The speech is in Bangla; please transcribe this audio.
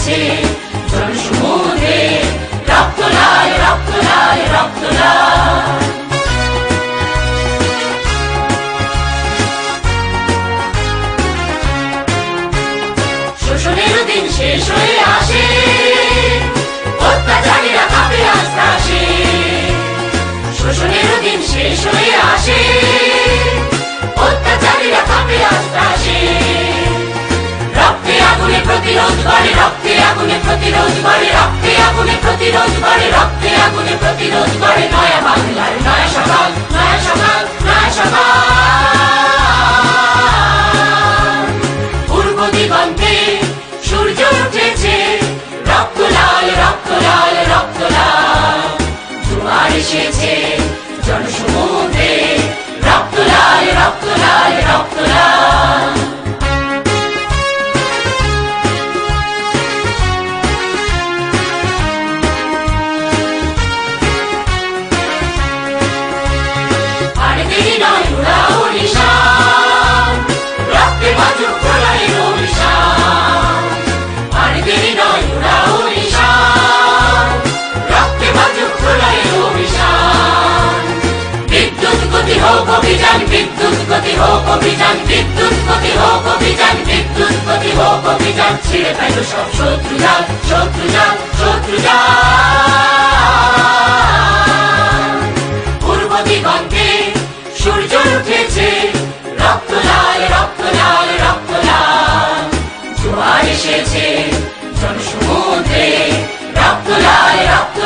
এসেছে জনসমুদ্রে রক্ত লাল রক্ত লাল রক্ত লাল। শোষণের দিন শেষ হয়ে আসে, অত্যাচারীরা কাঁপে আস্তে আসে। শোষণের দিন শেষ হয়ে আসে, অত্যাচারীরা কাঁপে আস্তে আসে। রক্তে আগুনে প্রতিরোধ বাড়ে, রক্তে আগুনে প্রতিরোধ বাড়ে, রক্তে আগুনে প্রতিরোধ বাড়ে, রক্তে আগুনে প্রতিরোধ বাড়ে। নয়া বাংলার নয়া সকাল, নয়া সকাল, নয়া সকাল। পূর্ব দিগন্তে সূর্য উঠেছে রক্ত লাল রক্ত লাল রক্ত লাল। জোয়ার এসেছে জনসমুদ্রে রক্ত লাল রক্ত লাল রক্ত লাল। আর দেরি নয় উড়াও নিশান, রক্তে বাজুক প্রলয়ের অভিশান। আর দেরি নয় উড়াও নিশান, রক্তে বাজুক প্রলয়ের অভিশান। বিদ্যুৎ গতি হোক অভিযান, বিদ্যুৎ গতি হোক অভিযান, বিদ্যুৎ গতি হোক অভিযান, বিদ্যুৎ গতি হোক অভিযান। ছিঁড়ে ফেলো সব শত্রু জাল, শত্রু জাল, শত্রু জাল। পূর্ব দিগন্তে সূর্য উঠেছে রক্ত লাল রক্ত লাল রক্ত লাল। জোয়ার এসেছে জনসমুদ্রে রক্ত লাল রক্ত